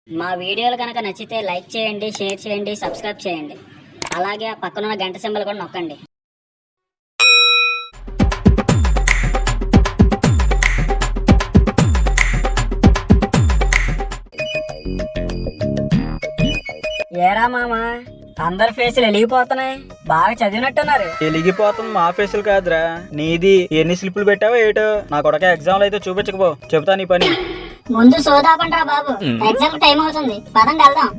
మా వీడియోలు కనుక నచ్చితే లైక్ చేయండి, షేర్ చేయండి, సబ్స్క్రైబ్ చేయండి. అలాగే ఆ పక్కనున్న గంట సింబల్ కూడా నొక్కండి. ఏరా మామా, అందరి ఫేసులు వెలిగిపోతున్నాయి. బాగా చదివినట్టున్నారు. వెలిగిపోతుంది మా ఫేసులు కాదురా, నీది. ఎన్ని స్లిప్పులు పెట్టావో ఏటో. నా కొడక ఎగ్జామ్లు అయితే చూపించకపో, చెబుతా నీ పని. ముందు సోదాపండ్రా బాబు, ఎగ్జామ్ టైం అవుతుంది. పదండి వెళ్దాం.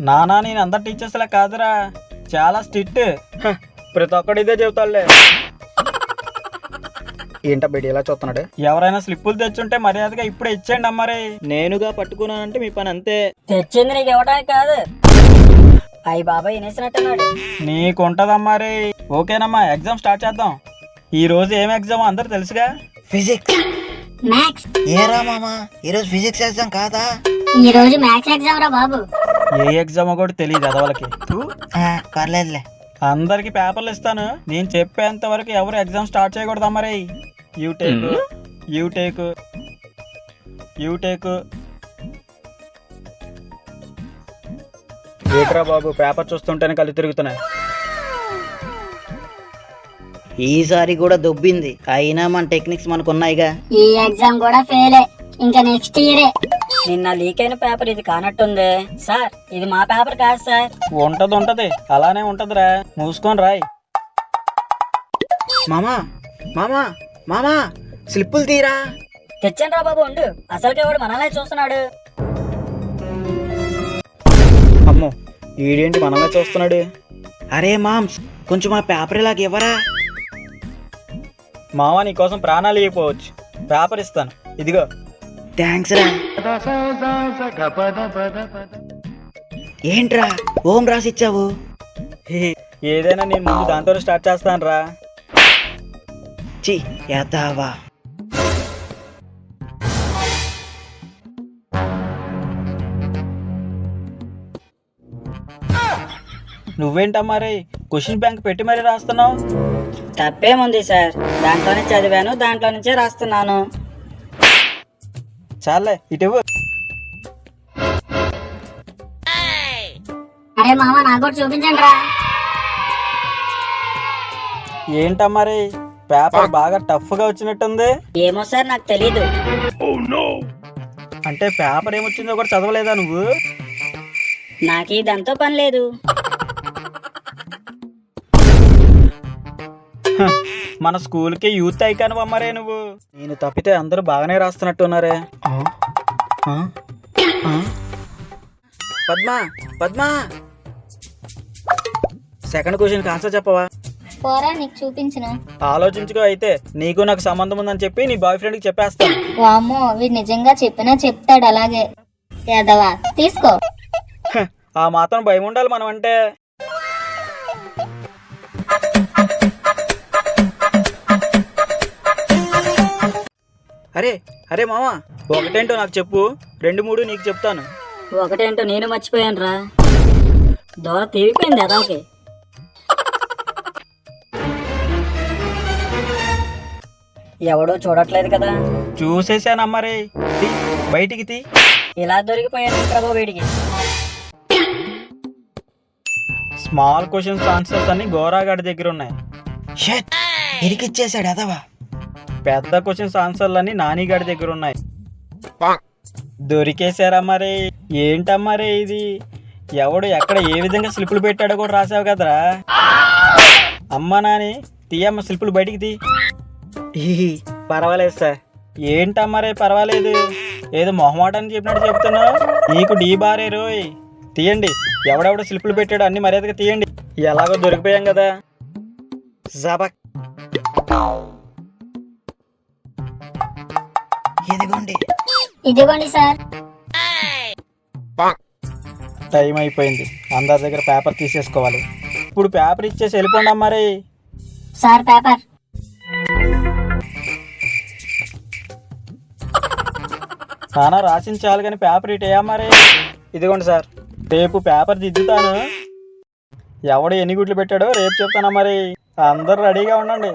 నానా నేను అందరు టీచర్స్ లా కాదురా, చాలా స్ట్రిక్ట్. ప్రతి ఒక్కడు ఇదే చెబుతాడులే. ఏంటా బిడ్డ ఇలా చూస్తున్నాడు? ఎవరైనా స్లిప్పులు తెచ్చుంటే మర్యాదగా ఇప్పుడే ఇచ్చేయండి అమ్మారే. నేనుగా పట్టుకున్నానంటే మీ పని అంతే. తెచ్చింది నీకు ఇవ్వడానికి కాదు. అయ్యి బాబాయ్ వినేసినట్టున్నాడు. నీకుంటదమ్మారే. ఓకేనమ్మా, ఎగ్జామ్ స్టార్ట్ చేద్దాం. ఈ రోజు ఏం ఎగ్జామ్ అందరు తెలుసుగా? ఫిజిక్స్. మ్యాథ్స్. ఏరా మామా, ఈరోజు ఫిజిక్స్ ఎగ్జామ్ కాదా? ఈ రోజు మ్యాథ్స్ ఎగ్జామ్ రా బాబు. ఏ ఎగ్జామ్ కూడా తెలియదు అదవలకి. పర్లేదులే. అందరికి పేపర్లు ఇస్తాను, నేను చెప్పేంత వరకు ఎవరు ఎగ్జామ్ స్టార్ట్ చేయకూడదు అమ్మారే. యూటేక్ ఏట్రా బాబు, పేపర్ చూస్తుంటేనే కళ్ళు తిరుగుతున్నాయి. ఈసారి కూడా దొబ్బింది, అయినా మన టెక్నిక్స్ మనకు ఉన్నాయిగా. ఈ ఎగ్జామ్ కూడా ఫెయిలే. ఇంకా నెక్స్ట్ ఇయరే. నిన్న లీక్ అయిన పేపర్ ఇది కానట్టుంది సార్. ఇది మా పేపర్ కాదు సార్. ఉంటది అలానే ఉంటదిరా, మూసుకొని రాయ్. మామా మామా మామా, స్లిప్పులు తీరా. తెచ్చాను రా బాబు, ఉండు. అసలుకే వాడు మనల్నే చూస్తున్నాడు. అమ్మో, ఈడేంటి మనమే చూస్తున్నాడు? అరే మామ్స్, కొంచెం ఆ పేపర్ ఇలాగ ఇవ్వరా. మావా నీ కోసం ప్రాణాలు ఇవ్వకపోవచ్చు, పేపర్ ఇస్తాను, ఇదిగో. థ్యాంక్స్ రా. ఏంట్రా ఓం రాసిచ్చావు? ఏదైనా నేను ముందు దాంతో స్టార్ట్ చేస్తాను రా. చి యాదావా. నువ్వేంటమ్మారే క్వశ్చన్ బ్యాంక్ పెట్టి మరీ రాస్తున్నావు? తప్పేముంది సార్, దాంట్లోనే చదివాను, దాంట్లో నుంచే రాస్తున్నాను. చాలే ఇటు. అరే మామ, నాకు కూడా చూపించండి రా. ఏంటమ్మారే పేపర్ బాగా టఫ్ గా వచ్చినట్టుంది. ఏమో సార్, నాకు తెలీదు. అంటే పేపర్ ఏమొచ్చిందో కూడా చదవలేదా నువ్వు? నాకు ఇదంతా పని లేదు. మన స్కూల్ కి యూత్ ఐకాన్ అమ్మారే నువ్వు. నేను తప్పితే అందరూ బాగానే రాస్తున్నట్టున్నారే. Padma Padma, second question answer చెప్పవా? పోరా, నీకు చూపించిన. ఆలోచించుకో అయితే. నీకు నాకు సంబంధం ఉందని చెప్పి నీ బాయ్ ఫ్రెండ్ కి చెప్పేస్తాను. వామ్మో, వీడు నిజంగా చెప్పినా చెప్తాడు అలాగే. యాదవా, తీసుకో. ఆ మాత్రం భయం ఉండాలి మనం అంటే. అరే అరే మామా, ఒకటేంటో నాకు చెప్పు, 2, 3 నీకు చెప్తాను. ఒకటేంటో నేను మర్చిపోయాను రా. దూర తీరిపోయింది అదాకి. ఎవడో చూడట్లేదు కదా. చూసేసానమ్మారే, బయటికి తీ. ఇలా దొరికిపోయాను ప్రభు వీడికి. స్మాల్ క్వశ్చన్స్ ఆన్సర్స్ అన్ని గోరాగాడి దగ్గర ఉన్నాయి. షట్, ఇరికిచ్చేసాడు అదవా. పెద్ద క్వశ్చన్స్ ఆన్సర్లన్నీ నానిగాడి దగ్గర ఉన్నాయి. దొరికేశారమ్మారే. ఏంటమ్మారే ఇది? ఎవడు ఎక్కడ ఏ విధంగా స్లిప్పులు పెట్టాడో కూడా రాసావు కదరా. అమ్మ నాని, తీయమ్మ స్లిప్పులు బయటికి తీ. పర్వాలేదు సార్. ఏంటమ్మారే పర్వాలేదు, ఏదో మొహమాటని చెప్పినట్టు చెప్తున్నావు. నీకు డీ బారే రోయ్. తీయండి, ఎవడెవడ స్లిప్పులు పెట్టాడు అన్ని మర్యాదగా తీయండి. ఎలాగో దొరికిపోయాం కదా. జబక్. ఇదిగోండి సార్. టైం అయిపోయింది, అందరి దగ్గర పేపర్ తీసేసుకోవాలి. ఇప్పుడు పేపర్ ఇచ్చేసి వెళ్ళిపోండి అమ్మారే. Sir paper. నానా రాసించాలి కానీ పేపర్ ఇటు అమ్మారే. ఇదిగోండి సార్, రేపు పేపర్ దిద్దుతాను. ఎవడు ఎన్ని గుడ్లు పెట్టాడో రేపు చెప్తాను మరి. అందరు రెడీగా ఉండండి.